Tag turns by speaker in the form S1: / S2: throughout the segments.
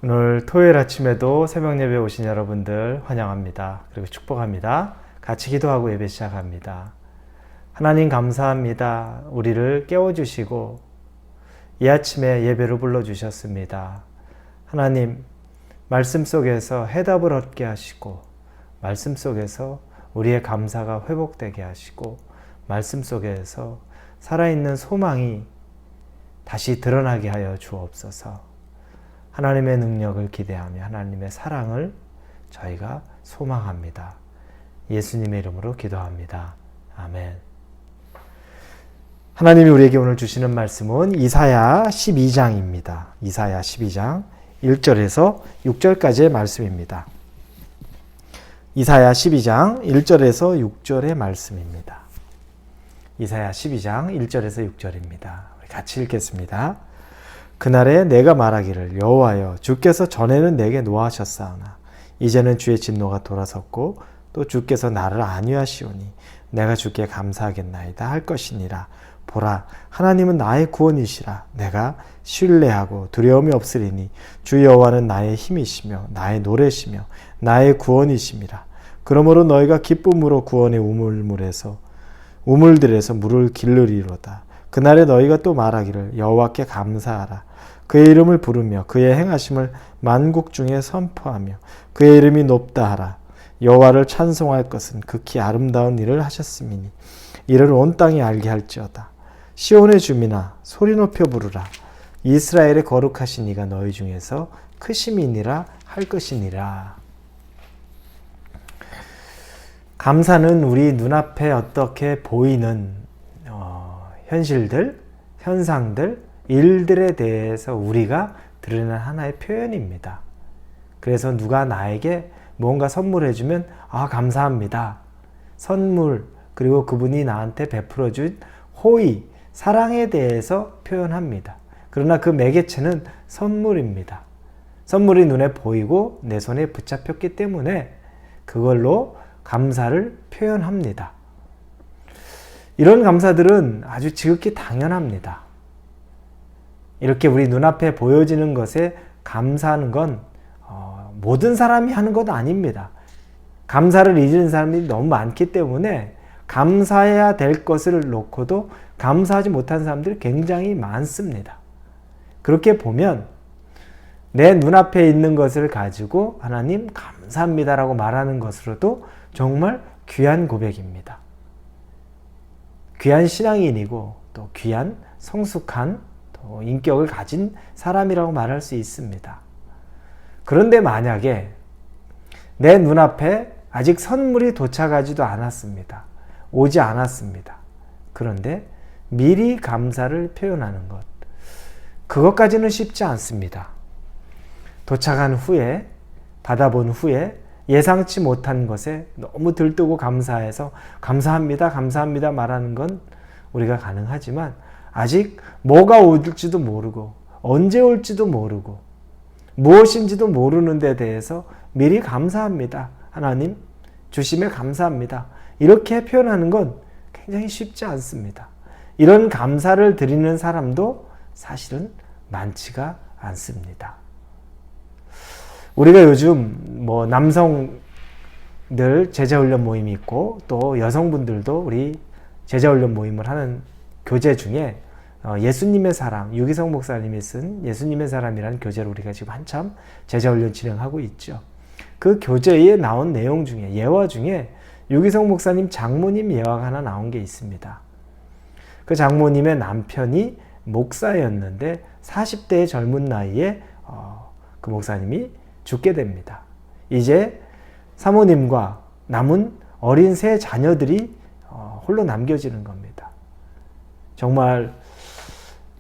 S1: 오늘 토요일 아침에도 새벽 예배 오신 여러분들 환영합니다. 그리고 축복합니다. 같이 기도하고 예배 시작합니다. 하나님 감사합니다. 우리를 깨워주시고 이 아침에 예배로 불러주셨습니다. 하나님, 말씀 속에서 해답을 얻게 하시고 말씀 속에서 우리의 감사가 회복되게 하시고 말씀 속에서 살아있는 소망이 다시 드러나게 하여 주옵소서. 하나님의 능력을 기대하며 하나님의 사랑을 저희가 소망합니다. 예수님의 이름으로 기도합니다. 아멘. 하나님이 우리에게 오늘 주시는 말씀은 이사야 12장입니다. 이사야 12장 1절에서 6절까지의 말씀입니다. 이사야 12장 1절에서 6절의 말씀입니다. 이사야 12장 1절에서 6절입니다. 우리 같이 읽겠습니다. 그날에 내가 말하기를 여호와여 주께서 전에는 내게 노하셨사오나 이제는 주의 진노가 돌아섰고 또 주께서 나를 안위하시오니 내가 주께 감사하겠나이다 할 것이니라. 보라, 하나님은 나의 구원이시라. 내가 신뢰하고 두려움이 없으리니 주 여호와는 나의 힘이시며 나의 노래시며 나의 구원이심이라. 그러므로 너희가 기쁨으로 구원의 우물들에서 물을 기르리로다. 그날에 너희가 또 말하기를 여호와께 감사하라. 그의 이름을 부르며 그의 행하심을 만국 중에 선포하며 그의 이름이 높다 하라. 여호와를 찬송할 것은 극히 아름다운 일을 하셨음이니 이를 온 땅이 알게 할지어다. 시온의 주민아 소리 높여 부르라. 이스라엘의 거룩하신 이가 너희 중에서 크심이니라 할 것이니라. 감사는 우리 눈앞에 어떻게 보이는 현실들, 현상들, 일들에 대해서 우리가 드러낸 하나의 표현입니다. 그래서 누가 나에게 뭔가 선물해주면 감사합니다. 선물, 그리고 그분이 나한테 베풀어준 호의, 사랑에 대해서 표현합니다. 그러나 그 매개체는 선물입니다. 선물이 눈에 보이고 내 손에 붙잡혔기 때문에 그걸로 감사를 표현합니다. 이런 감사들은 아주 지극히 당연합니다. 이렇게 우리 눈앞에 보여지는 것에 감사하는 건 모든 사람이 하는 것 아닙니다. 감사를 잊은 사람이 너무 많기 때문에 감사해야 될 것을 놓고도 감사하지 못한 사람들이 굉장히 많습니다. 그렇게 보면 내 눈앞에 있는 것을 가지고 하나님 감사합니다라고 말하는 것으로도 정말 귀한 고백입니다. 귀한 신앙인이고 또 귀한 성숙한 인격을 가진 사람이라고 말할 수 있습니다. 그런데 만약에 내 눈앞에 아직 선물이 도착하지도 않았습니다. 오지 않았습니다. 그런데 미리 감사를 표현하는 것, 그것까지는 쉽지 않습니다. 도착한 후에, 받아본 후에 예상치 못한 것에 너무 들뜨고 감사해서 감사합니다, 감사합니다 말하는 건 우리가 가능하지만 아직 뭐가 올지도 모르고 언제 올지도 모르고 무엇인지도 모르는 데 대해서 미리 감사합니다. 하나님 주심에 감사합니다. 이렇게 표현하는 건 굉장히 쉽지 않습니다. 이런 감사를 드리는 사람도 사실은 많지가 않습니다. 우리가 요즘 남성들 제자훈련 모임이 있고 또 여성분들도 우리 제자훈련 모임을 하는 교재 중에 예수님의 사랑, 유기성 목사님이 쓴 예수님의 사랑이라는 교재를 우리가 지금 한참 제자훈련 진행하고 있죠. 그 교재에 나온 내용 중에, 예화 중에 유기성 목사님 장모님 예화가 하나 나온 게 있습니다. 그 장모님의 남편이 목사였는데 40대의 젊은 나이에 그 목사님이 죽게 됩니다. 이제 사모님과 남은 어린 세 자녀들이 홀로 남겨지는 겁니다. 정말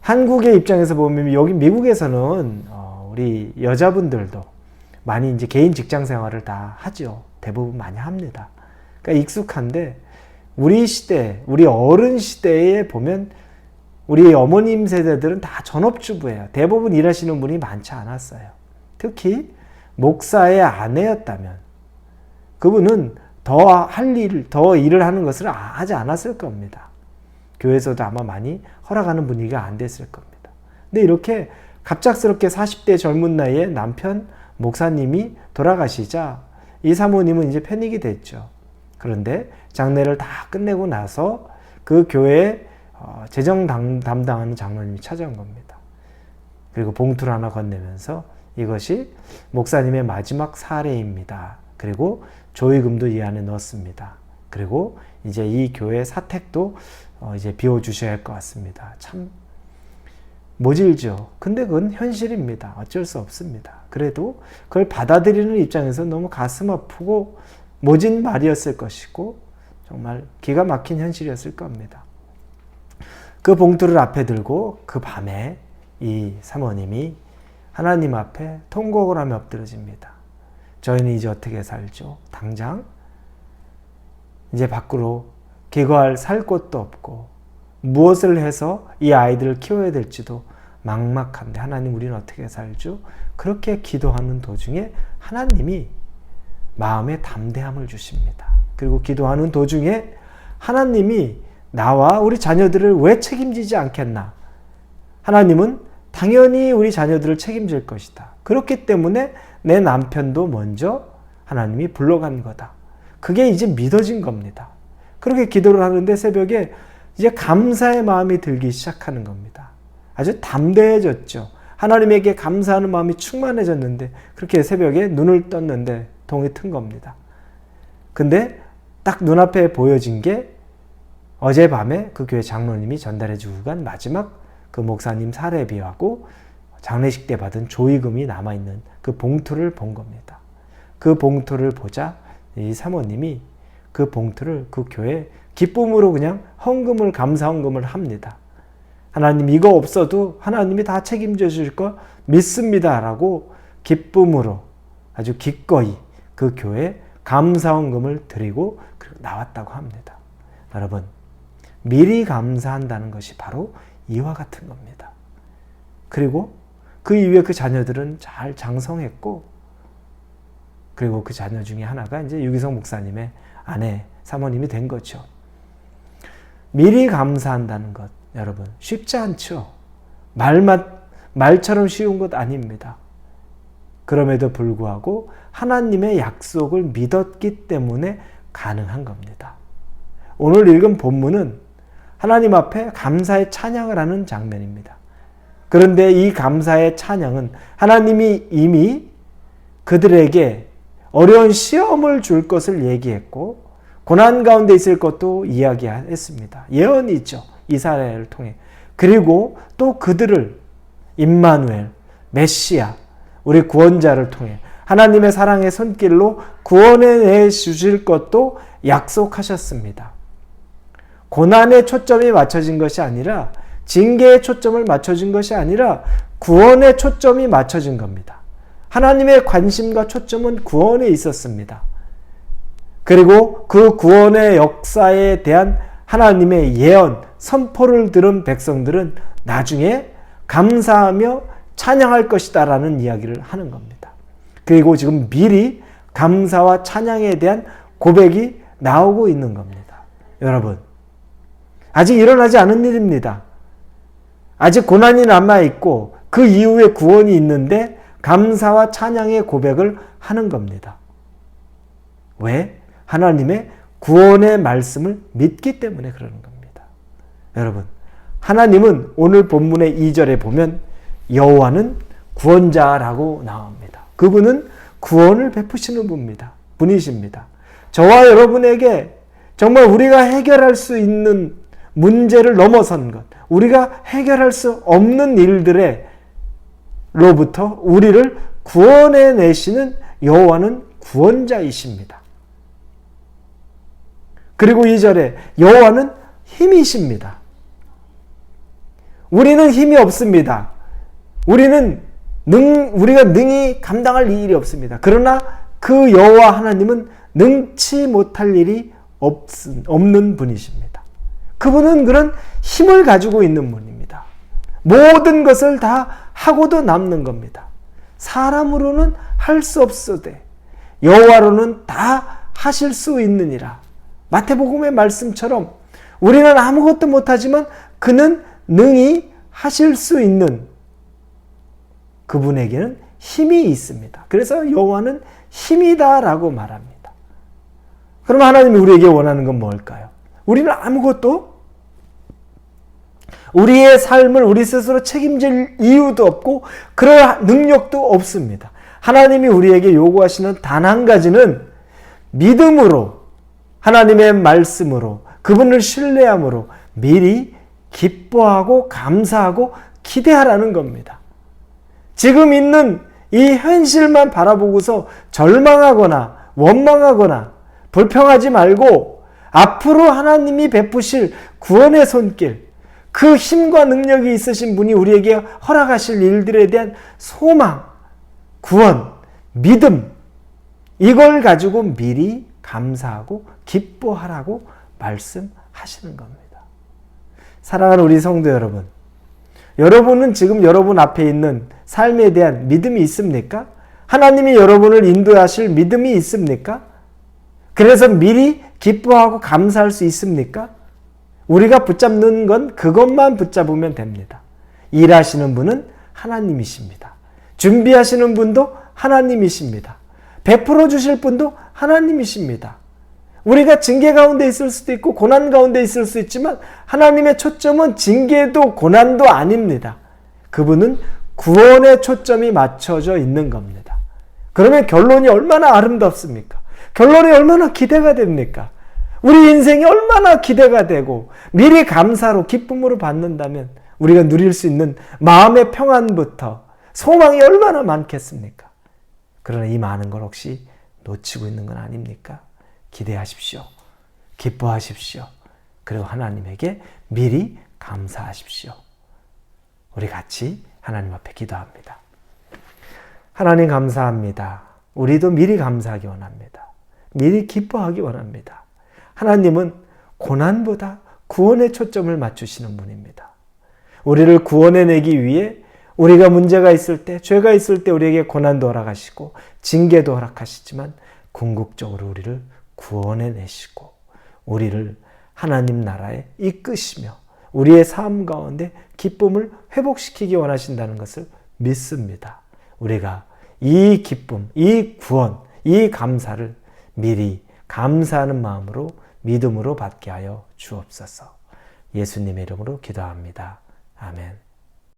S1: 한국의 입장에서 보면 여기 미국에서는 우리 여자분들도 많이 이제 개인 직장 생활을 다 하죠. 대부분 많이 합니다. 그러니까 익숙한데 우리 시대, 우리 어른 시대에 보면 우리 어머님 세대들은 다 전업주부예요. 대부분 일하시는 분이 많지 않았어요. 특히 목사의 아내였다면 그분은 더 일을 하는 것을 하지 않았을 겁니다. 교회에서도 아마 많이 허락하는 분위기가 안 됐을 겁니다. 근데 이렇게 갑작스럽게 40대 젊은 나이에 남편 목사님이 돌아가시자 이 사모님은 이제 패닉이 됐죠. 그런데 장례를 다 끝내고 나서 그 교회에 재정 담당하는 장로님이 찾아온 겁니다. 그리고 봉투를 하나 건네면서 이것이 목사님의 마지막 사례입니다. 그리고 조의금도 이 안에 넣었습니다. 그리고 이제 이 교회 사택도 이제 비워주셔야 할 것 같습니다. 참 모질죠. 근데 그건 현실입니다. 어쩔 수 없습니다. 그래도 그걸 받아들이는 입장에서 너무 가슴 아프고 모진 말이었을 것이고 정말 기가 막힌 현실이었을 겁니다. 그 봉투를 앞에 들고 그 밤에 이 사모님이 하나님 앞에 통곡을 하며 엎드러집니다. 저희는 이제 어떻게 살죠? 당장 이제 밖으로 기거할 살 곳도 없고 무엇을 해서 이 아이들을 키워야 될지도 막막한데 하나님 우리는 어떻게 살죠? 그렇게 기도하는 도중에 하나님이 마음에 담대함을 주십니다. 그리고 기도하는 도중에 하나님이 나와 우리 자녀들을 왜 책임지지 않겠나? 하나님은 당연히 우리 자녀들을 책임질 것이다. 그렇기 때문에 내 남편도 먼저 하나님이 불러간 거다. 그게 이제 믿어진 겁니다. 그렇게 기도를 하는데 새벽에 이제 감사의 마음이 들기 시작하는 겁니다. 아주 담대해졌죠. 하나님에게 감사하는 마음이 충만해졌는데 그렇게 새벽에 눈을 떴는데 동이 튼 겁니다. 근데 딱 눈앞에 보여진 게 어젯밤에 그 교회 장로님이 전달해 주고 간 마지막 그 목사님 사례비하고 장례식 때 받은 조의금이 남아있는 그 봉투를 본 겁니다. 그 봉투를 보자 이 사모님이 그 봉투를 그 교회에 기쁨으로 그냥 헌금을 감사 헌금을 합니다. 하나님 이거 없어도 하나님이 다 책임져 주실 거 믿습니다 라고 기쁨으로 아주 기꺼이 그 교회에 감사 헌금을 드리고 나왔다고 합니다. 여러분 미리 감사한다는 것이 바로 이와 같은 겁니다. 그리고 그 이후에 그 자녀들은 잘 장성했고 그리고 그 자녀 중에 하나가 이제 유기성 목사님의 아내 사모님이 된 거죠. 미리 감사한다는 것 여러분 쉽지 않죠. 말처럼 쉬운 것 아닙니다. 그럼에도 불구하고 하나님의 약속을 믿었기 때문에 가능한 겁니다. 오늘 읽은 본문은 하나님 앞에 감사의 찬양을 하는 장면입니다. 그런데 이 감사의 찬양은 하나님이 이미 그들에게 어려운 시험을 줄 것을 얘기했고 고난 가운데 있을 것도 이야기했습니다. 예언이죠. 이스라엘을 통해. 그리고 또 그들을 임마누엘, 메시아, 우리 구원자를 통해 하나님의 사랑의 손길로 구원해 주실 것도 약속하셨습니다. 고난에 초점이 맞춰진 것이 아니라 징계에 초점을 맞춰진 것이 아니라 구원에 초점이 맞춰진 겁니다. 하나님의 관심과 초점은 구원에 있었습니다. 그리고 그 구원의 역사에 대한 하나님의 예언, 선포를 들은 백성들은 나중에 감사하며 찬양할 것이다 라는 이야기를 하는 겁니다. 그리고 지금 미리 감사와 찬양에 대한 고백이 나오고 있는 겁니다. 여러분 아직 일어나지 않은 일입니다. 아직 고난이 남아있고 그 이후에 구원이 있는데 감사와 찬양의 고백을 하는 겁니다. 왜? 하나님의 구원의 말씀을 믿기 때문에 그러는 겁니다. 여러분, 하나님은 오늘 본문의 2절에 보면 여호와는 구원자라고 나옵니다. 그분은 구원을 베푸시는 분이십니다. 저와 여러분에게 정말 우리가 해결할 수 있는 문제를 넘어선 것, 우리가 해결할 수 없는 일들로부터 우리를 구원해 내시는 여호와는 구원자이십니다. 그리고 2절에 여호와는 힘이십니다. 우리는 힘이 없습니다. 우리가 능히 감당할 일이 없습니다. 그러나 그 여호와 하나님은 능치 못할 일이 없는 분이십니다. 그분은 그런 힘을 가지고 있는 분입니다. 모든 것을 다 하고도 남는 겁니다. 사람으로는 할 수 없으되 여호와로는 다 하실 수 있느니라. 마태복음의 말씀처럼 우리는 아무것도 못하지만 그는 능히 하실 수 있는 그분에게는 힘이 있습니다. 그래서 여호와는 힘이다라고 말합니다. 그럼 하나님이 우리에게 원하는 건 뭘까요? 우리는 아무것도 우리의 삶을 우리 스스로 책임질 이유도 없고 그럴 능력도 없습니다. 하나님이 우리에게 요구하시는 단 한 가지는 믿음으로, 하나님의 말씀으로, 그분을 신뢰함으로 미리 기뻐하고 감사하고 기대하라는 겁니다. 지금 있는 이 현실만 바라보고서 절망하거나 원망하거나 불평하지 말고 앞으로 하나님이 베푸실 구원의 손길, 그 힘과 능력이 있으신 분이 우리에게 허락하실 일들에 대한 소망, 구원, 믿음, 이걸 가지고 미리 감사하고 기뻐하라고 말씀하시는 겁니다. 사랑하는 우리 성도 여러분, 여러분은 지금 여러분 앞에 있는 삶에 대한 믿음이 있습니까? 하나님이 여러분을 인도하실 믿음이 있습니까? 그래서 미리 기뻐하고 감사할 수 있습니까? 우리가 붙잡는 건 그것만 붙잡으면 됩니다. 일하시는 분은 하나님이십니다. 준비하시는 분도 하나님이십니다. 베풀어 주실 분도 하나님이십니다. 우리가 징계 가운데 있을 수도 있고 고난 가운데 있을 수 있지만 하나님의 초점은 징계도 고난도 아닙니다. 그분은 구원의 초점이 맞춰져 있는 겁니다. 그러면 결론이 얼마나 아름답습니까? 결론이 얼마나 기대가 됩니까? 우리 인생이 얼마나 기대가 되고 미리 감사로 기쁨으로 받는다면 우리가 누릴 수 있는 마음의 평안부터 소망이 얼마나 많겠습니까? 그러나 이 많은 걸 혹시 놓치고 있는 건 아닙니까? 기대하십시오. 기뻐하십시오. 그리고 하나님에게 미리 감사하십시오. 우리 같이 하나님 앞에 기도합니다. 하나님 감사합니다. 우리도 미리 감사하기 원합니다. 미리 기뻐하기 원합니다. 하나님은 고난보다 구원의 초점을 맞추시는 분입니다. 우리를 구원해내기 위해 우리가 문제가 있을 때, 죄가 있을 때 우리에게 고난도 허락하시고 징계도 허락하시지만 궁극적으로 우리를 구원해내시고 우리를 하나님 나라에 이끄시며 우리의 삶 가운데 기쁨을 회복시키기 원하신다는 것을 믿습니다. 우리가 이 기쁨, 이 구원, 이 감사를 미리 감사하는 마음으로 믿음으로 받게 하여 주옵소서. 예수님의 이름으로 기도합니다. 아멘.